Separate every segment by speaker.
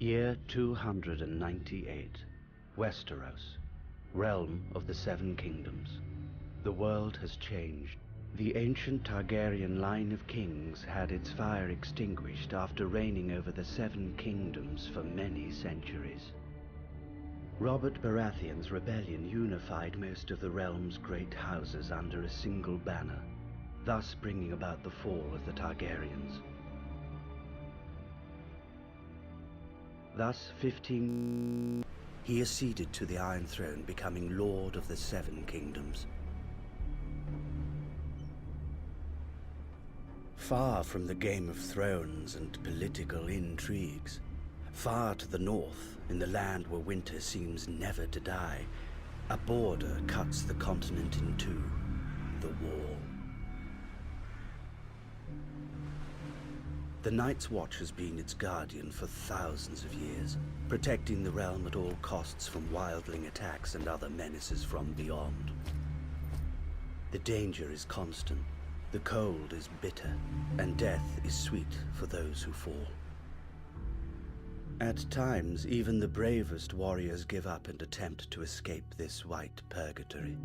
Speaker 1: Year 298. Westeros, realm of the Seven Kingdoms. The world has changed. The ancient Targaryen line of kings had its fire extinguished after reigning over the Seven Kingdoms for many centuries. Robert Baratheon's rebellion unified most of the realm's great houses under a single banner, thus bringing about the fall of the Targaryens. Thus, he acceded to the Iron Throne, becoming Lord of the Seven Kingdoms. Far from the Game of Thrones and political intrigues, far to the north, in the land where winter seems never to die, a border cuts the continent in two, the Wall. The Night's Watch has been its guardian for thousands of years, protecting the realm at all costs from wildling attacks and other menaces from beyond. The danger is constant, the cold is bitter, and death is sweet for those who fall. At times, even the bravest warriors give up and attempt to escape this white purgatory.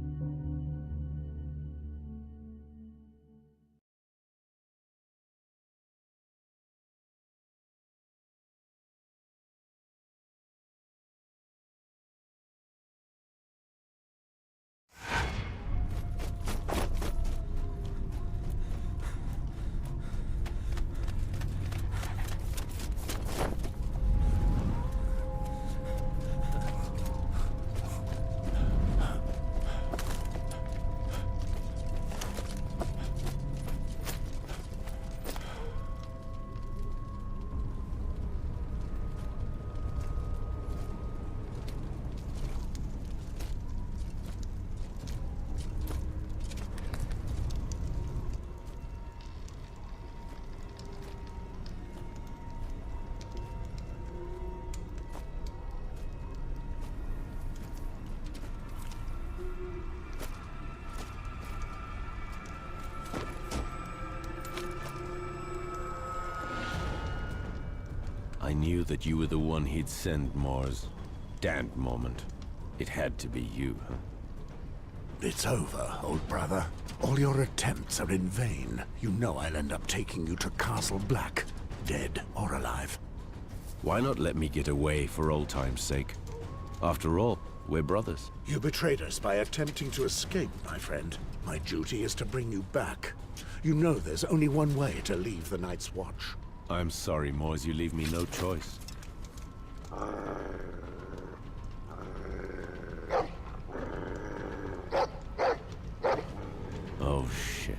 Speaker 2: I knew that you were the one he'd send, Mars. Damned moment. It had to be you, huh?
Speaker 3: It's over, old brother. All your attempts are in vain. You know I'll end up taking you to Castle Black, dead or alive.
Speaker 2: Why not let me get away for old time's sake? After all, we're brothers.
Speaker 3: You betrayed us by attempting to escape, my friend. My duty is to bring you back. You know there's only one way to leave the Night's Watch.
Speaker 2: I'm sorry, Mars, you leave me no choice. Oh, shit.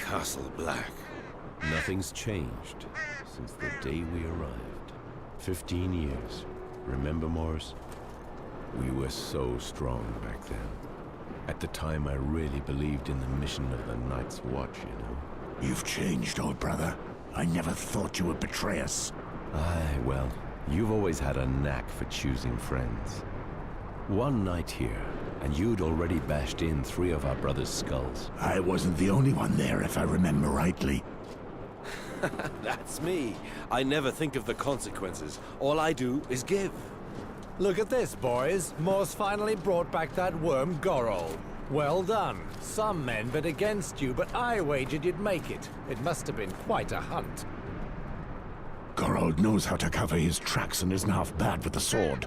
Speaker 2: Castle Black. Nothing's changed since the day we arrived. 15 years. Remember, Morris? We were so strong back then. At the time, I really believed in the mission of the Night's Watch, you know?
Speaker 3: You've changed, old brother. I never thought you would betray us.
Speaker 2: Aye, well, you've always had a knack for choosing friends. One night here, and you'd already bashed in 3 of our brothers' skulls.
Speaker 3: I wasn't the only one there, if I remember rightly.
Speaker 4: That's me. I never think of the consequences. All I do is give.
Speaker 5: Look at this, boys. Morse finally brought back that worm Gorol. Well done. Some men bet against you, but I wagered you'd make it. It must have been quite a hunt.
Speaker 3: Gorold knows how to cover his tracks and isn't half bad with the sword.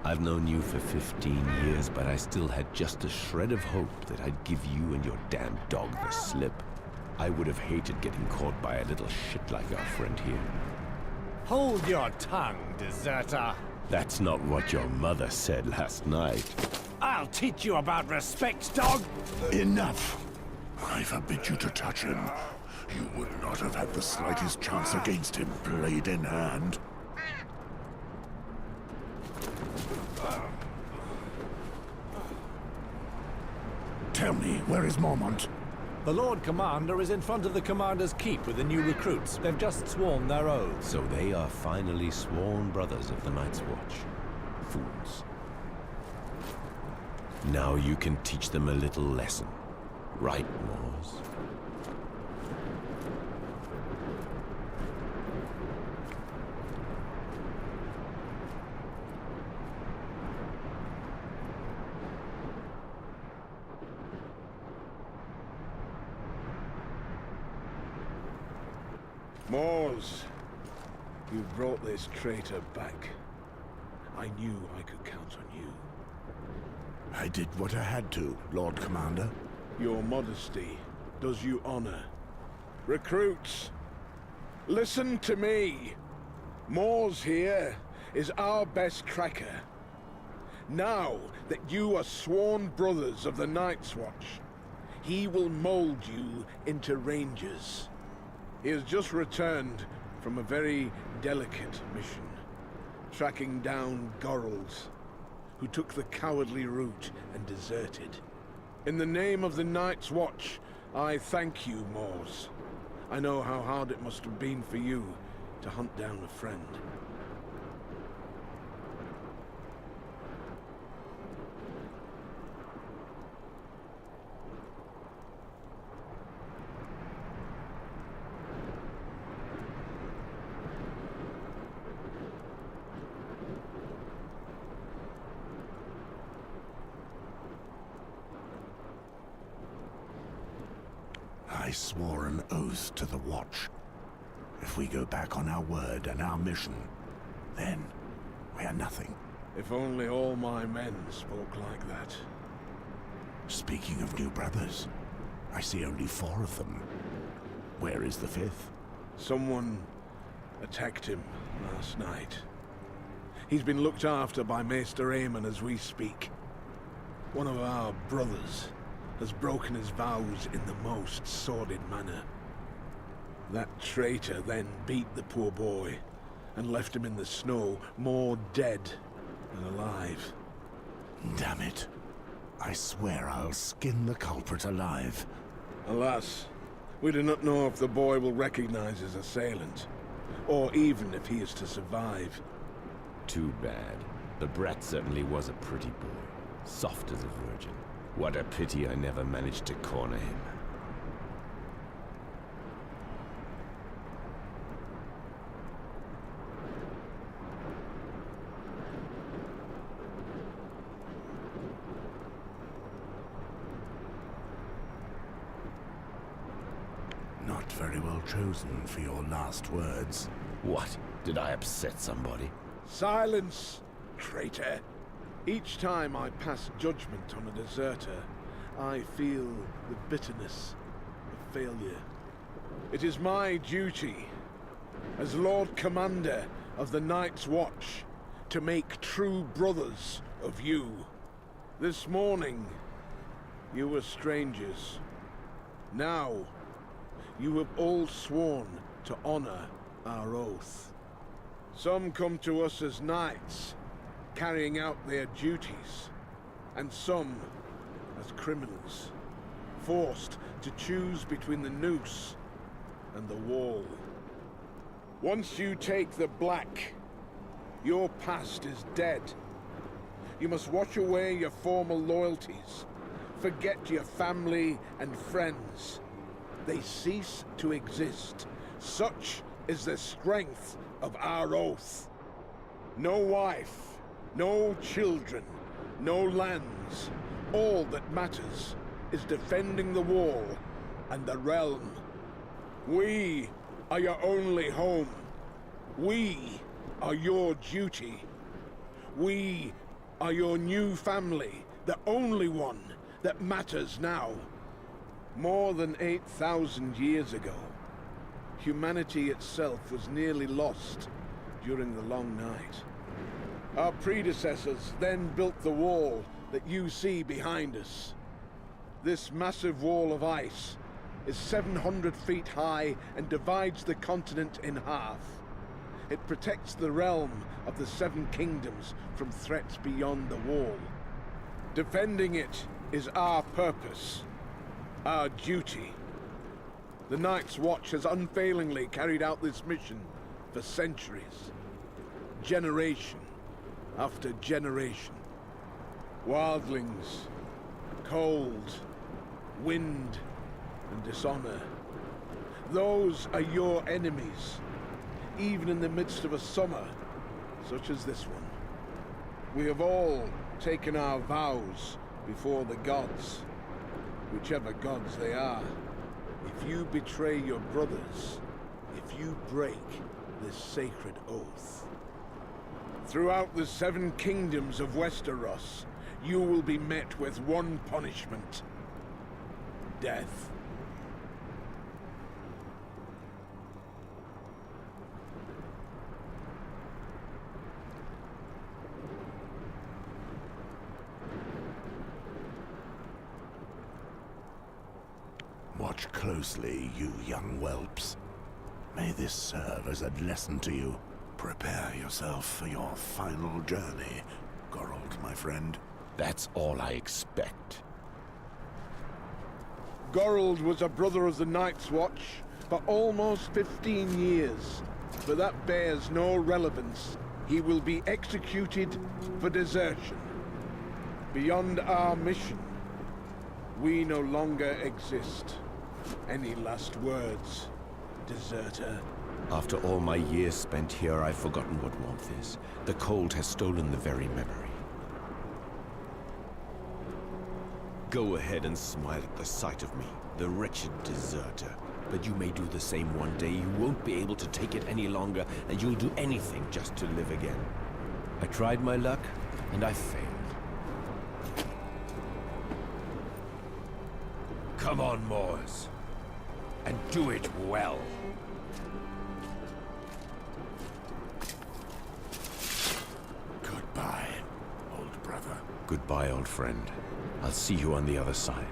Speaker 2: I've known you for 15 years, but I still had just a shred of hope that I'd give you and your damn dog the slip. I would have hated getting caught by a little shit like our friend here.
Speaker 5: Hold your tongue, deserter.
Speaker 2: That's not what your mother said last night.
Speaker 5: I'll teach you about respect, dog!
Speaker 3: Enough! I forbid you to touch him. You would not have had the slightest chance against him, blade in hand. Tell me, where is Mormont?
Speaker 5: The Lord Commander is in front of the Commander's Keep with the new recruits. They've just sworn their oaths.
Speaker 2: So they are finally sworn brothers of the Night's Watch. Fools. Now you can teach them a little lesson. Right, Moors?
Speaker 6: Moors, you brought this traitor back. I knew I could count on you.
Speaker 3: I did what I had to, Lord Commander.
Speaker 6: Your modesty does you honor. Recruits, listen to me. Moors here is our best cracker. Now that you are sworn brothers of the Night's Watch, he will mold you into rangers. He has just returned from a very delicate mission, tracking down Gorals, who took the cowardly route and deserted. In the name of the Night's Watch, I thank you, Moors. I know how hard it must have been for you to hunt down a friend.
Speaker 3: I swore an oath to the Watch. If we go back on our word and our mission, then we are nothing.
Speaker 6: If only all my men spoke like that.
Speaker 3: Speaking of new brothers, I see only 4 of them. Where is the 5th?
Speaker 6: Someone attacked him last night. He's been looked after by Maester Aemon as we speak. One of our brothers has broken his vows in the most sordid manner. That traitor then beat the poor boy and left him in the snow, more dead than alive.
Speaker 3: Damn it. I swear I'll skin the culprit alive.
Speaker 6: Alas, we do not know if the boy will recognize his assailant, or even if he is to survive.
Speaker 2: Too bad. The brat certainly was a pretty boy. Soft as a virgin. What a pity I never managed to corner him.
Speaker 3: Not very well chosen for your last words.
Speaker 2: What? Did I upset somebody?
Speaker 6: Silence, traitor! Each time I pass judgment on a deserter, I feel the bitterness of failure. It is my duty, as Lord Commander of the Night's Watch, to make true brothers of you. This morning, you were strangers. Now, you have all sworn to honor our oath. Some come to us as knights, carrying out their duties, and some as criminals, forced to choose between the noose and the wall. Once you take the black, your past is dead. You must wash away your former loyalties, forget your family and friends. They cease to exist. Such is the strength of our oath. No wife, no children, no lands. All that matters is defending the wall and the realm. We are your only home. We are your duty. We are your new family, the only one that matters now. More than 8,000 years ago, humanity itself was nearly lost during the long night. Our predecessors then built the wall that you see behind us. This massive wall of ice is 700 feet high and divides the continent in half. It protects the realm of the Seven Kingdoms from threats beyond the wall. Defending it is our purpose, our duty. The Night's Watch has unfailingly carried out this mission for centuries, generation after generation. Wildlings, cold, wind, and dishonor. Those are your enemies, even in the midst of a summer such as this one. We have all taken our vows before the gods, whichever gods they are. If you betray your brothers, if you break this sacred oath, throughout the Seven Kingdoms of Westeros, you will be met with one punishment: death.
Speaker 3: Watch closely, you young whelps. May this serve as a lesson to you. Prepare yourself for your final journey, Geralt, my friend.
Speaker 2: That's all I expect.
Speaker 6: Geralt was a brother of the Night's Watch for almost 15 years, but that bears no relevance. He will be executed for desertion. Beyond our mission, we no longer exist. Any last words, deserter?
Speaker 2: After all my years spent here, I've forgotten what warmth is. The cold has stolen the very memory. Go ahead and smile at the sight of me, the wretched deserter. But you may do the same one day. You won't be able to take it any longer, and you'll do anything just to live again. I tried my luck, and I failed. Come on, Moors. And do it well.
Speaker 3: Goodbye, old brother.
Speaker 2: Goodbye, old friend. I'll see you on the other side.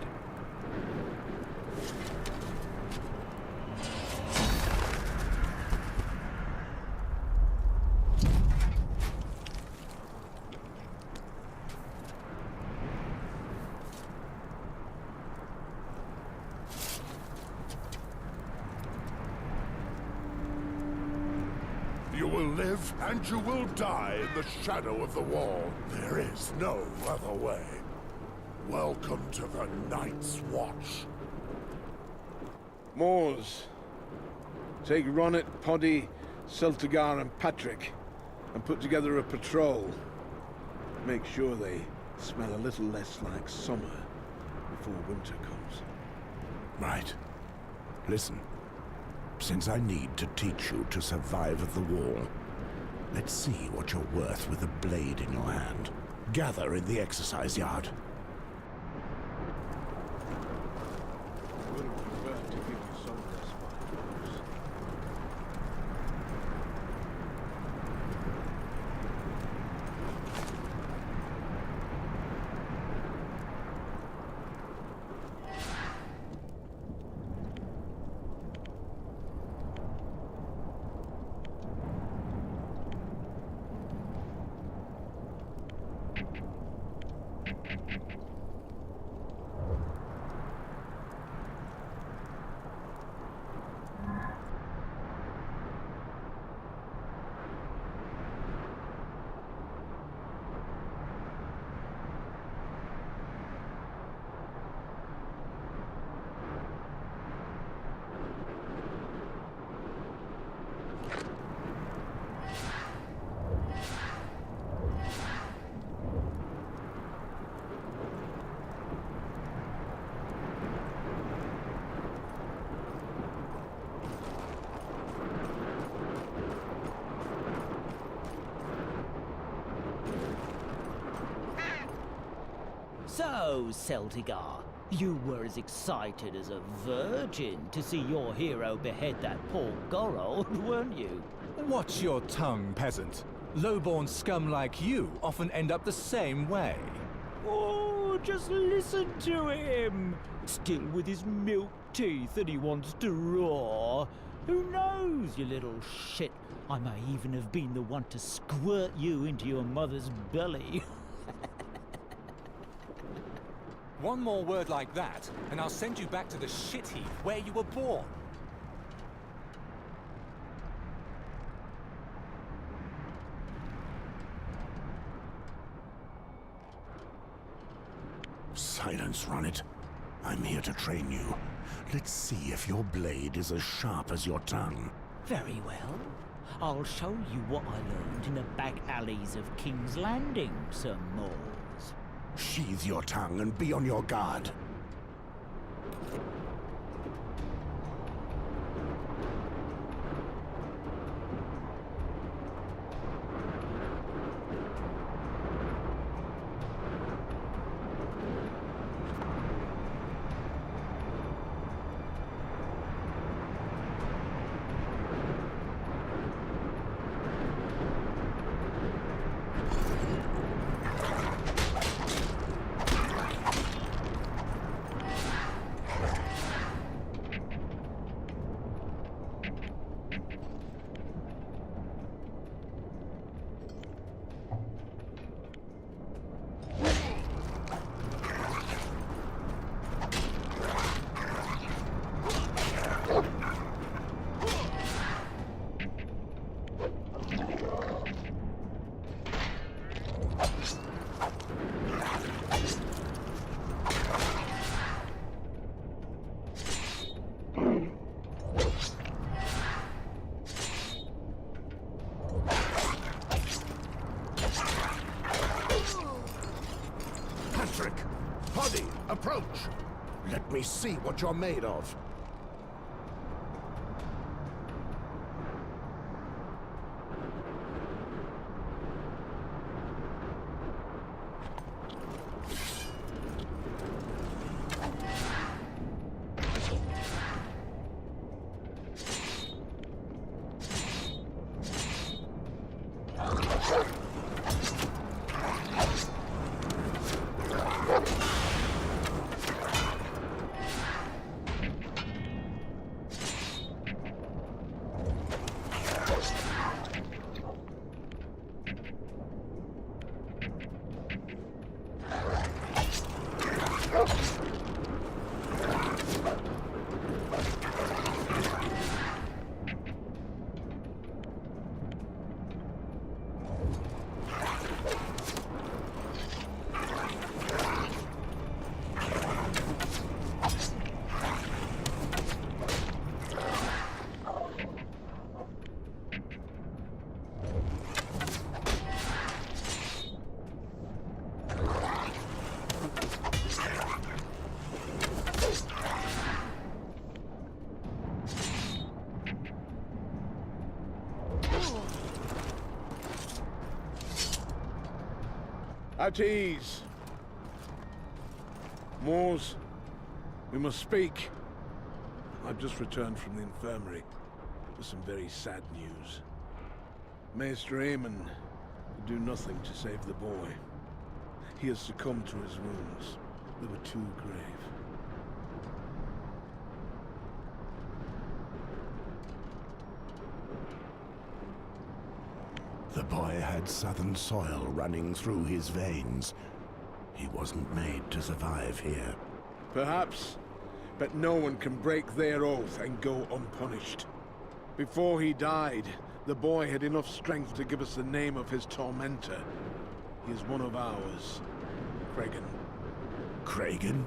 Speaker 3: You will live and you will die in the shadow of the wall. There is no other way. Welcome to the Night's Watch.
Speaker 6: Moors, take Ronnet, Poddy, Celtigar and Patrick and put together a patrol. Make sure they smell a little less like summer before winter comes.
Speaker 3: Right. Listen. Since I need to teach you to survive at the wall, let's see what you're worth with a blade in your hand. Gather in the exercise yard.
Speaker 6: I would have preferred to give you some respite.
Speaker 7: So, Celtigar, you were as excited as a virgin to see your hero behead that poor Gorold, weren't you?
Speaker 5: Watch your tongue, peasant. Low-born scum like you often end up the same way.
Speaker 7: Oh, just listen to him! Still with his milk teeth that he wants to roar. Who knows, you little shit? I may even have been the one to squirt you into your mother's belly.
Speaker 5: One more word like that, and I'll send you back to the shit heap where you were born.
Speaker 3: Silence, Ronit. I'm here to train you. Let's see if your blade is as sharp as your tongue.
Speaker 7: Very well. I'll show you what I learned in the back alleys of King's Landing, Sir Moores.
Speaker 3: Sheathe your tongue and be on your guard. Approach! Let me see what you're made of.
Speaker 6: At ease. Moores, we must speak. I've just returned from the infirmary with some very sad news. Maester Eamon could do nothing to save the boy. He has succumbed to his wounds. They were too grave.
Speaker 3: The boy had southern soil running through his veins. He wasn't made to survive here.
Speaker 6: Perhaps, but no one can break their oath and go unpunished. Before he died, the boy had enough strength to give us the name of his tormentor. He is one of ours, Kragan.
Speaker 3: Kragan?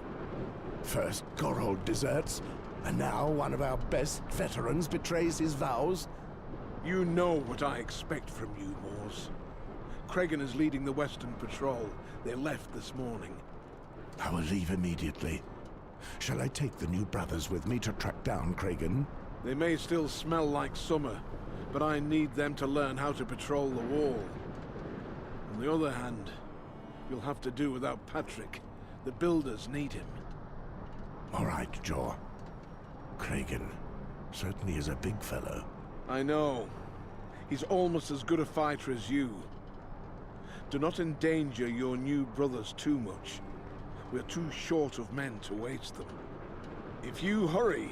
Speaker 3: First Gorold deserts, and now one of our best veterans betrays his vows?
Speaker 6: You know what I expect from you, Moores. Kragan is leading the Western Patrol. They left this morning.
Speaker 3: I will leave immediately. Shall I take the new brothers with me to track down Kragan?
Speaker 6: They may still smell like summer, but I need them to learn how to patrol the wall. On the other hand, you'll have to do without Patrick, The builders need him.
Speaker 3: All right, Jaw. Kragan certainly is a big fellow.
Speaker 6: I know. He's almost as good a fighter as you. Do not endanger your new brothers too much. We're too short of men to waste them. If you hurry,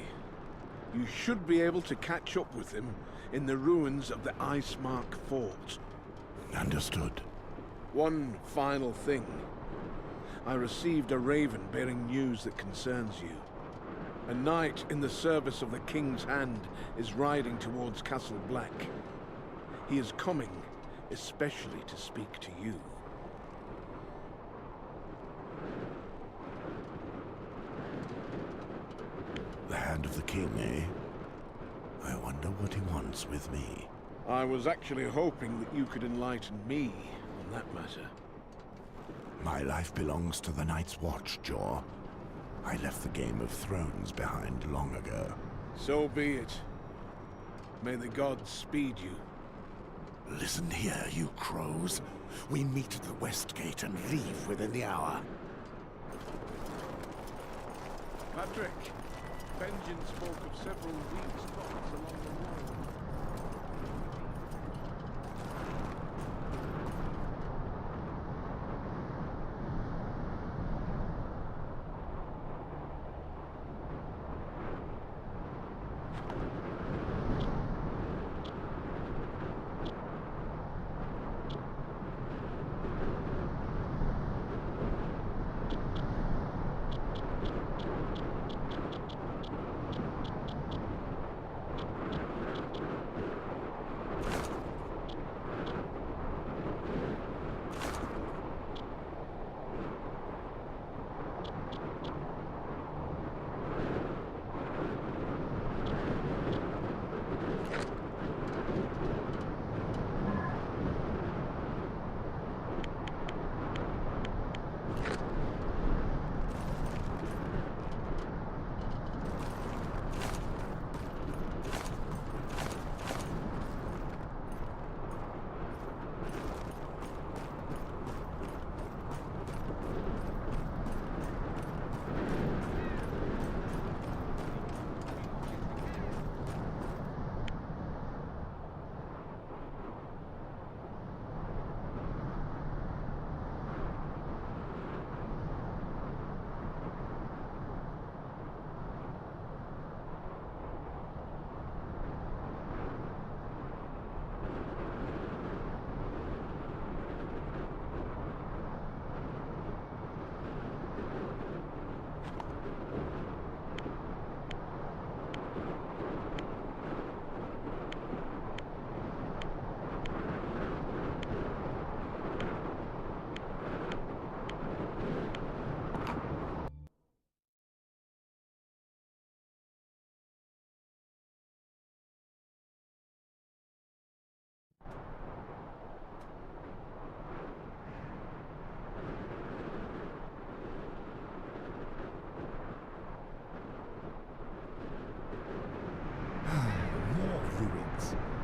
Speaker 6: you should be able to catch up with him in the ruins of the Ice Mark Fort.
Speaker 3: Understood.
Speaker 6: One final thing. I received a raven bearing news that concerns you. A knight in the service of the King's Hand is riding towards Castle Black. He is coming, especially to speak to you.
Speaker 3: The Hand of the King, eh? I wonder what he wants with me.
Speaker 6: I was actually hoping that you could enlighten me on that matter.
Speaker 3: My life belongs to the Night's Watch, Jaw. I left the Game of Thrones behind long ago.
Speaker 6: So be it. May the gods speed you.
Speaker 3: Listen here, you crows. We meet at the West Gate and leave within the hour.
Speaker 6: Patrick, Benjen spoke of several weak spots along the wall.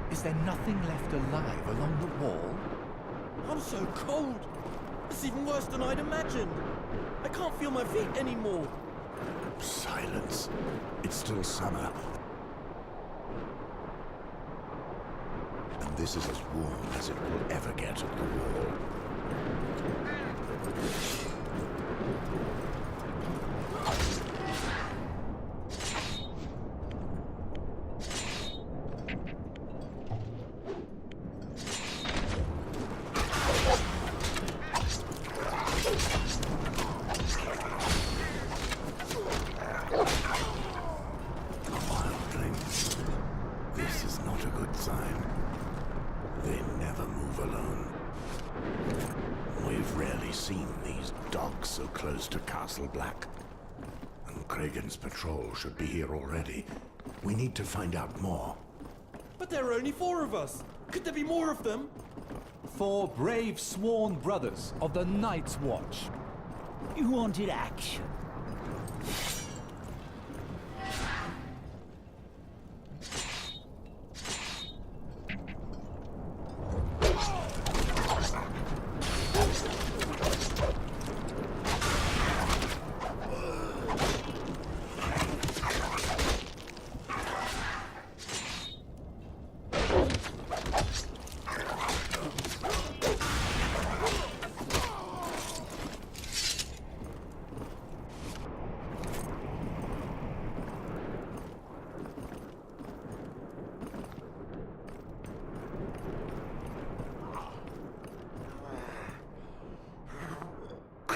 Speaker 8: Is there nothing left alive along the wall?
Speaker 4: I'm so cold. It's even worse than I'd imagined. I can't feel my feet anymore.
Speaker 3: Silence. It's still summer. And this is as warm as it will ever get at the wall. Black. And Kragan's patrol should be here already. We need to find out more.
Speaker 4: But there are only 4 of us. Could there be more of them?
Speaker 5: 4 brave sworn brothers of the Night's Watch.
Speaker 7: You wanted action.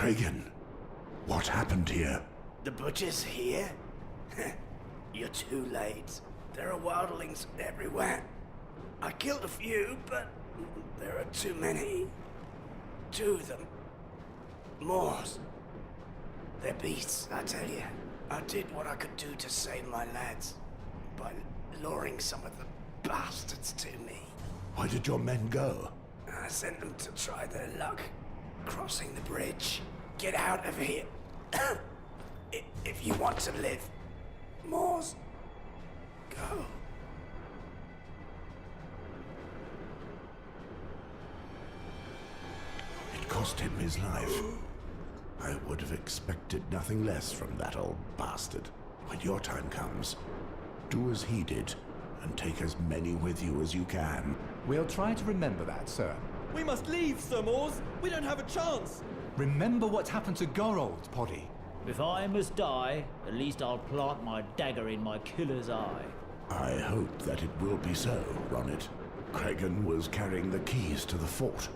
Speaker 3: Kragan, what happened here?
Speaker 9: The butcher's here? You're too late. There are wildlings everywhere. I killed a few, but there are too many. 2 of them. Moors. They're beasts, I tell you. I did what I could do to save my lads by luring some of the bastards to me.
Speaker 3: Why did your men go?
Speaker 9: I sent them to try their luck crossing the bridge. Get out of here. If you want to live. Moors, go.
Speaker 3: It cost him his life. I would have expected nothing less from that old bastard. When your time comes, do as he did, and take as many with you as you can.
Speaker 8: We'll try to remember that, sir.
Speaker 4: We must leave, Sir Moors. We don't have a chance.
Speaker 8: Remember what happened to Gorold, Poddy.
Speaker 7: If I must die, at least I'll plant my dagger in my killer's eye.
Speaker 3: I hope that it will be so, Ronnet. Kragan was carrying the keys to the fort.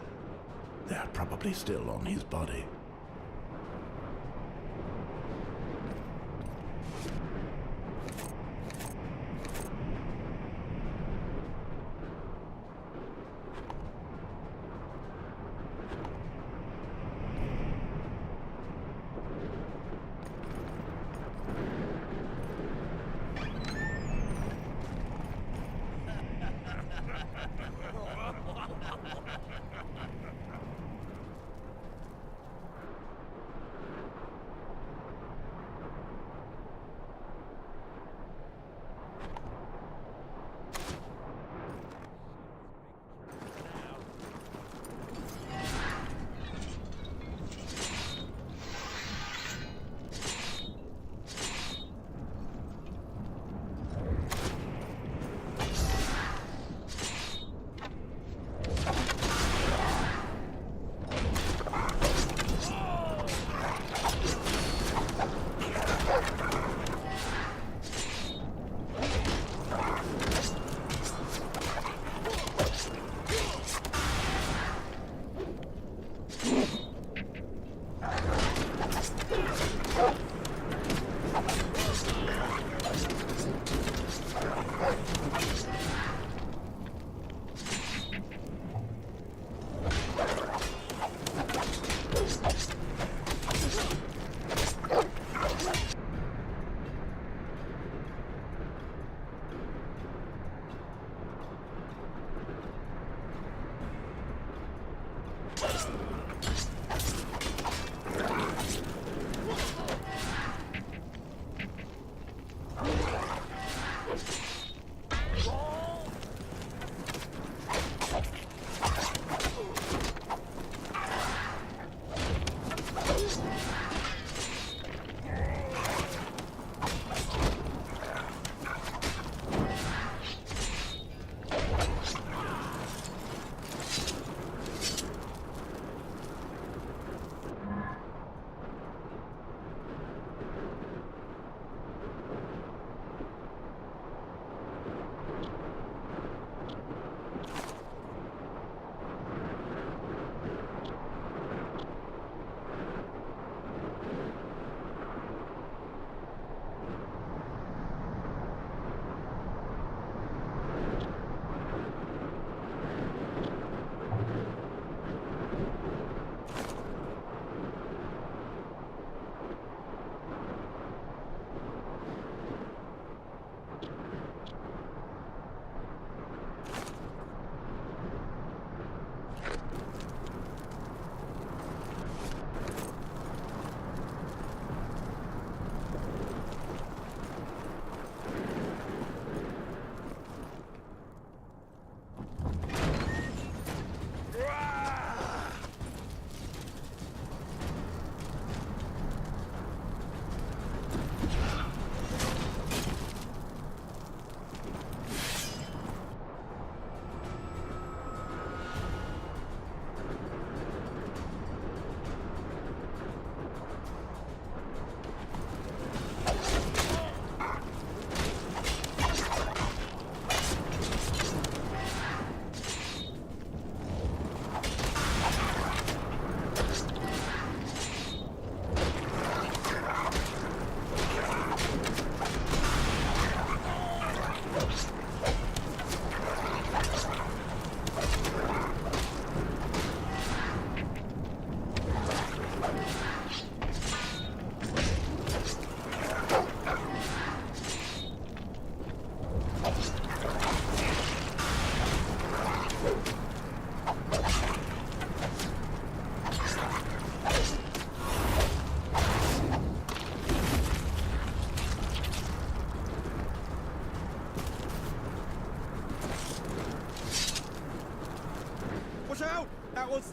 Speaker 3: They're probably still on his body.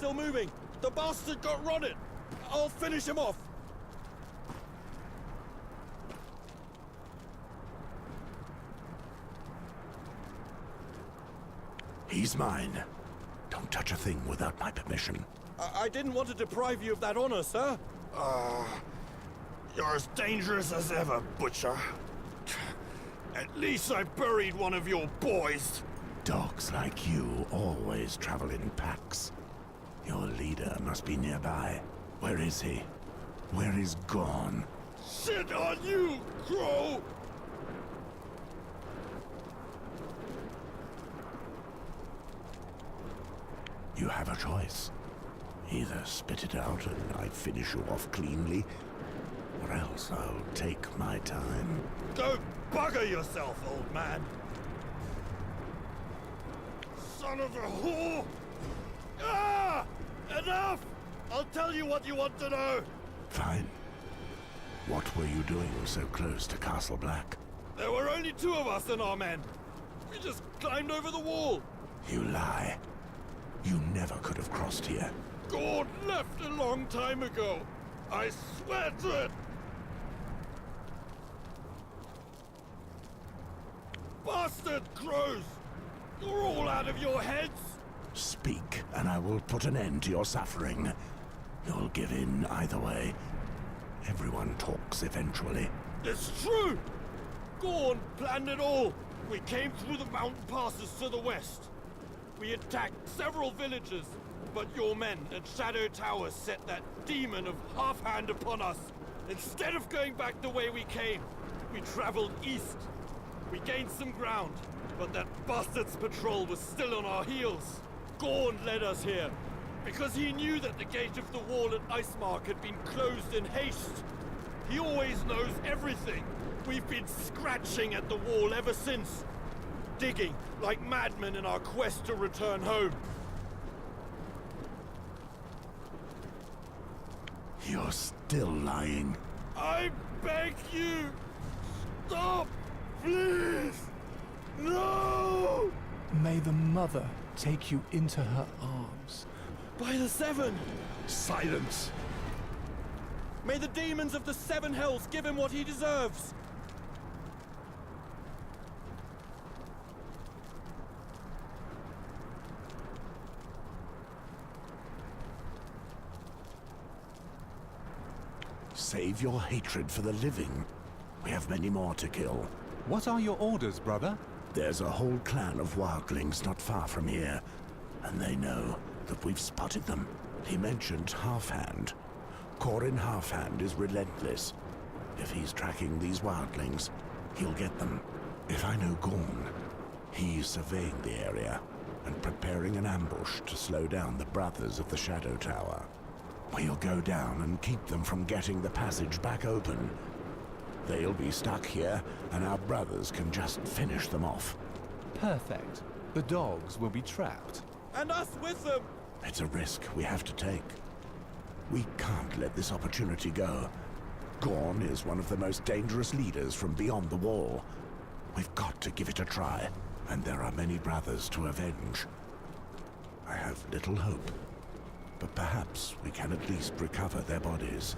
Speaker 4: still moving. The bastard got rotted. I'll finish him off.
Speaker 3: He's mine. Don't touch a thing without my permission.
Speaker 4: I didn't want to deprive you of that honor, sir.
Speaker 6: You're as dangerous as ever, Butcher. At least I buried one of your boys.
Speaker 3: Dogs like you always travel in packs. Your leader must be nearby. Where is he? Where is Gorn?
Speaker 6: Shit on you, Crow!
Speaker 3: You have a choice. Either spit it out and I finish you off cleanly, or else I'll take my time.
Speaker 6: Go bugger yourself, old man! Son of a whore! Ah! Enough! I'll tell you what you want to know!
Speaker 3: Fine. What were you doing so close to Castle Black?
Speaker 6: There were only 2 of us and our men. We just climbed over the wall.
Speaker 3: You lie. You never could have crossed here.
Speaker 6: Gord left a long time ago. I swear to it! Bastard crows! You're all out of your heads!
Speaker 3: Speak, and I will put an end to your suffering. You'll give in either way. Everyone talks eventually.
Speaker 6: It's true! Gorn planned it all. We came through the mountain passes to the west. We attacked several villages, but your men at Shadow Tower set that demon of Half-Hand upon us. Instead of going back the way we came, we traveled east. We gained some ground, but that bastard's patrol was still on our heels. Gorn led us here, because he knew that the gate of the wall at Icemark had been closed in haste. He always knows everything. We've been scratching at the wall ever since, digging like madmen in our quest to return home.
Speaker 3: You're still lying.
Speaker 6: I beg you, stop, please! No!
Speaker 8: May the Mother take you into her arms.
Speaker 4: By the 7!
Speaker 6: Silence!
Speaker 4: May the demons of the 7 hells give him what he deserves!
Speaker 3: Save your hatred for the living. We have many more to kill.
Speaker 10: What are your orders, brother?
Speaker 3: There's a whole clan of wildlings not far from here, and they know that we've spotted them. He mentioned Half-Hand. Corin Half-Hand is relentless. If he's tracking these wildlings, he'll get them. If I know Gorn, he's surveying the area and preparing an ambush to slow down the brothers of the Shadow Tower. We'll go down and keep them from getting the passage back open. They'll be stuck here, and our brothers can just finish them off.
Speaker 10: Perfect. The dogs will be trapped.
Speaker 4: And us with them!
Speaker 3: It's a risk we have to take. We can't let this opportunity go. Gorn is one of the most dangerous leaders from beyond the wall. We've got to give it a try, and there are many brothers to avenge. I have little hope, but perhaps we can at least recover their bodies.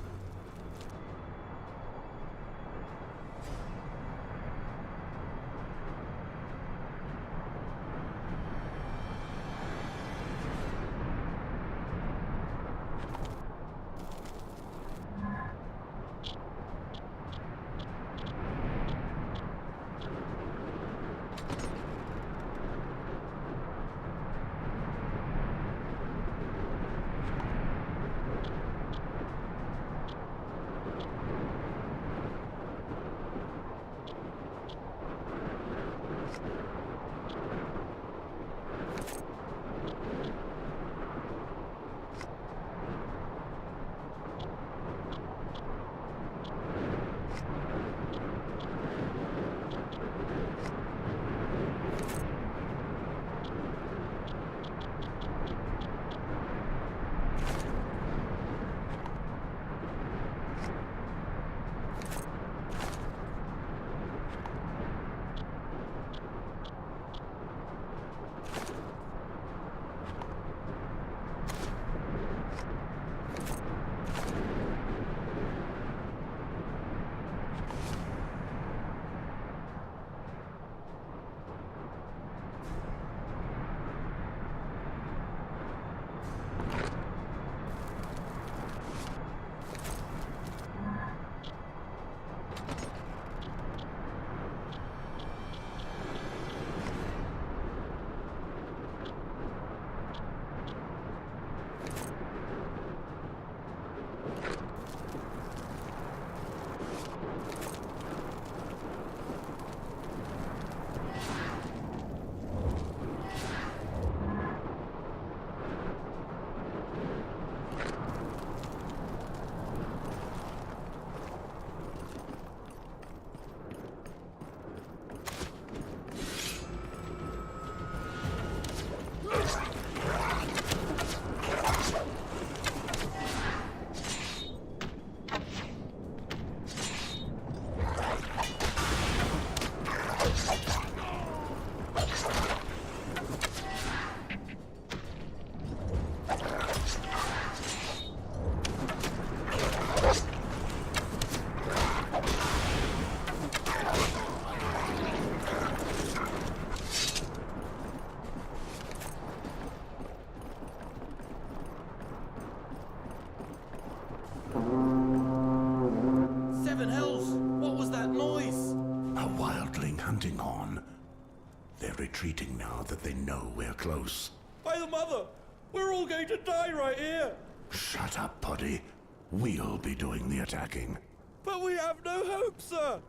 Speaker 3: retreating now that they know we're close.
Speaker 4: By the mother! We're all going to die right here!
Speaker 3: Shut up, Poddy. We'll be doing the attacking.
Speaker 4: But we have no hope, sir!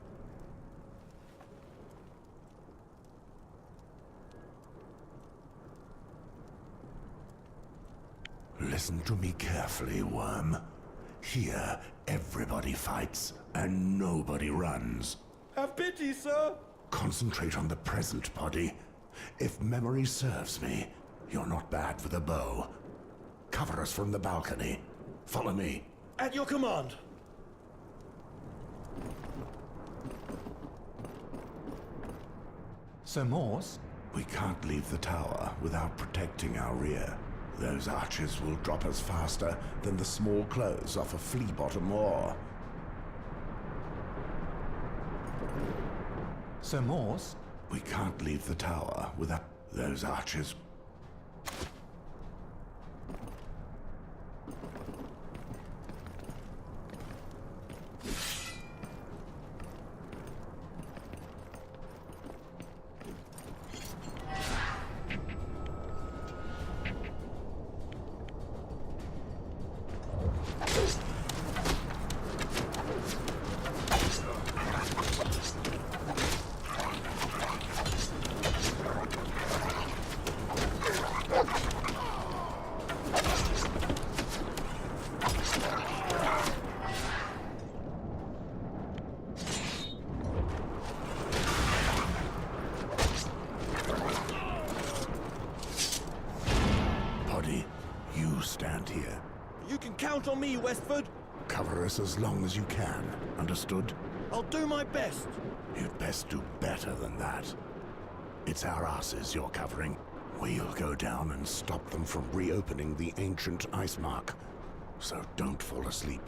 Speaker 3: Listen to me carefully, Worm. Here, everybody fights, and nobody runs.
Speaker 4: Have pity, sir!
Speaker 3: Concentrate on the present, Poddy. If memory serves me, you're not bad with a bow. Cover us from the balcony. Follow me.
Speaker 4: At your command.
Speaker 10: Sir Morse?
Speaker 3: We can't leave the tower without protecting our rear. Those archers will drop us faster than the small clothes off a flea-bottom oar.
Speaker 10: Sir Morse?
Speaker 3: We can't leave the tower without those archers. Stand here.
Speaker 4: You can count on me, Westford.
Speaker 3: Cover us as long as you can. Understood?
Speaker 4: I'll do my best.
Speaker 3: You'd best do better than that. It's our asses you're covering. We'll go down and stop them from reopening the ancient ice mark. So don't fall asleep.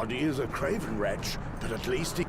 Speaker 3: body is a craven wretch, but at least he...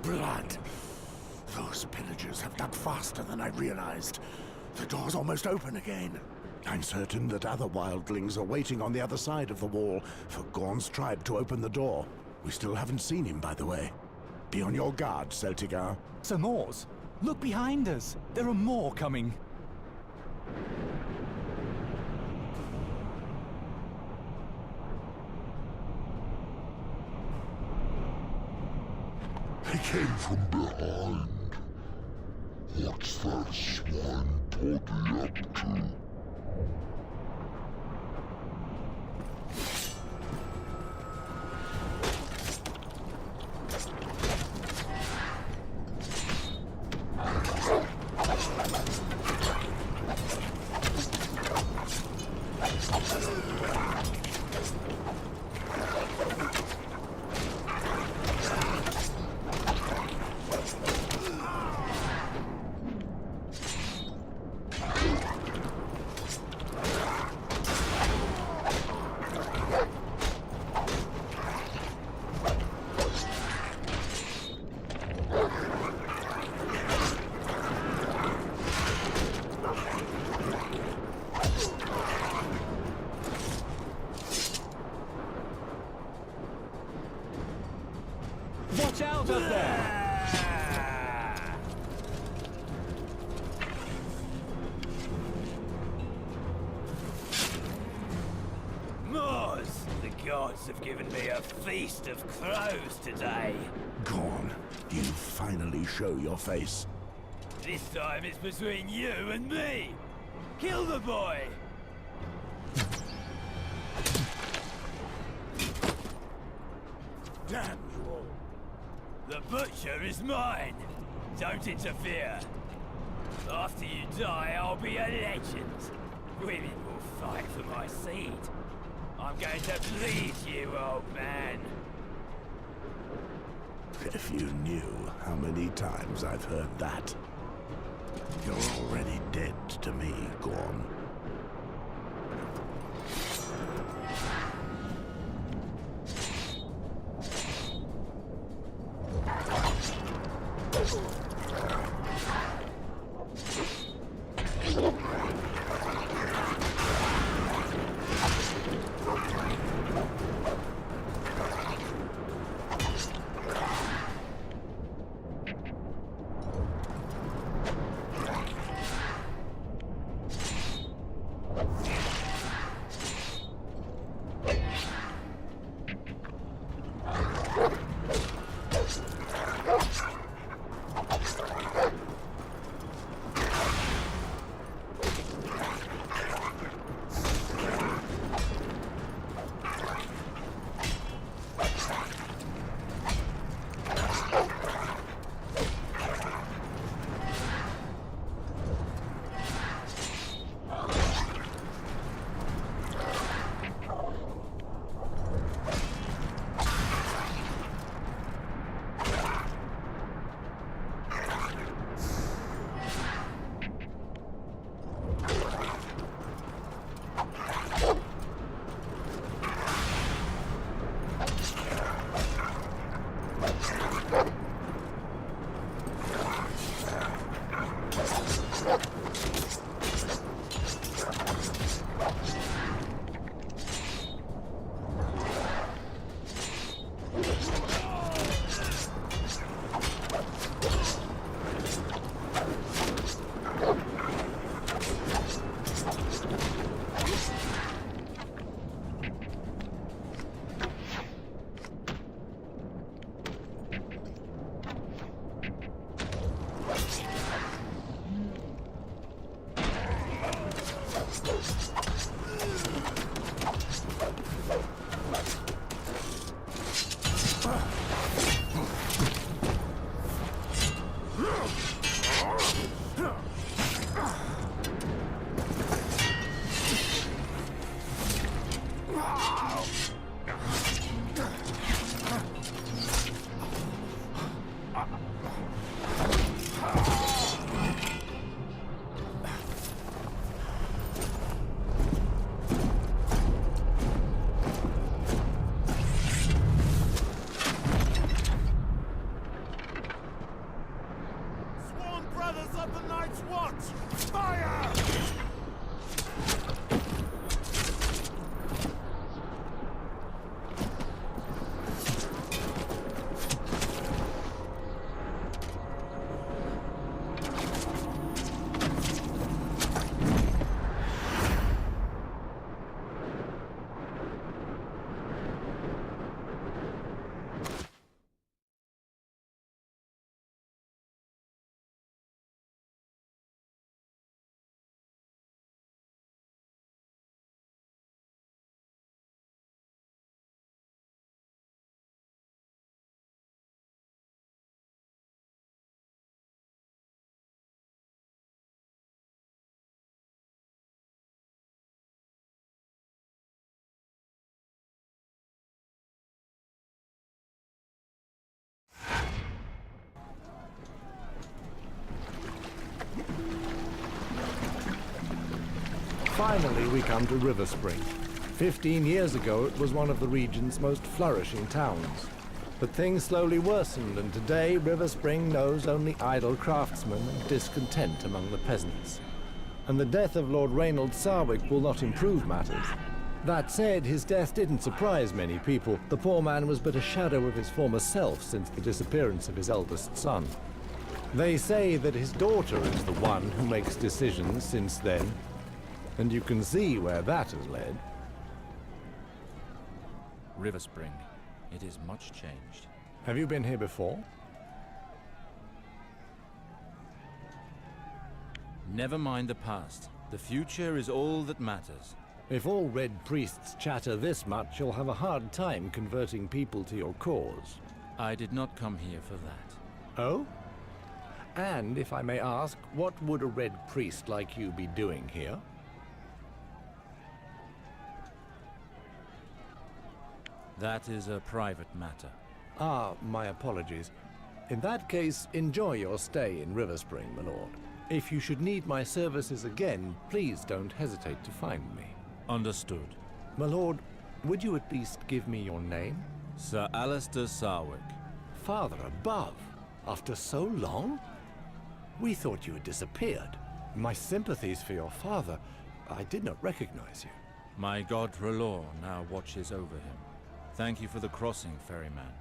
Speaker 3: Blood. Those pillagers have dug faster than I realized. The door's almost open again. I'm certain that other wildlings are waiting on the other side of the wall for Gorn's tribe to open the door. We still haven't seen him, by the way. Be on your guard, Celtigar.
Speaker 8: Some Moors? Look behind us. There are more coming.
Speaker 11: He came from behind. What's that swine body up to?
Speaker 7: Watch out up there!
Speaker 9: Moors! The gods have given me a feast of crows today.
Speaker 3: Gorn, you finally show your face.
Speaker 9: This time it's between you and me. Kill the boy! Damn you all. The butcher is mine. Don't interfere. After you die, I'll be a legend. Women will fight for my seed. I'm going to bleed you, old man.
Speaker 3: If you knew how many times I've heard that. You're already dead to me, Gorn.
Speaker 5: finally we come to River Spring. 15 years ago, it was one of the region's most flourishing towns. But things slowly worsened, and today River Spring knows only idle craftsmen and discontent among the peasants. And the death of Lord Reynold Sarwick will not improve matters. That said, his death didn't surprise many people. The poor man was but a shadow of his former self since the disappearance of his eldest son. They say that his daughter is the one who makes decisions since then, and you can see where that has led.
Speaker 12: River Spring. It is much changed.
Speaker 5: Have you been here before?
Speaker 12: Never mind the past. The future is all that matters.
Speaker 5: If all Red Priests chatter this much, you'll have a hard time converting people to your cause.
Speaker 12: I did not come here for that.
Speaker 5: Oh? And, if I may ask, what would a Red Priest like you be doing here?
Speaker 12: That is a private matter.
Speaker 5: Ah, my apologies. In that case, enjoy your stay in River Spring, my lord. If you should need my services again, please don't hesitate to find me.
Speaker 12: Understood.
Speaker 5: My lord, would you at least give me your name?
Speaker 12: Sir Alistair Sarwick.
Speaker 5: Father above, after so long? We thought you had disappeared. My sympathies for your father. I did not recognize you.
Speaker 12: My god R'hllor now watches over him. Thank you for the crossing, ferryman.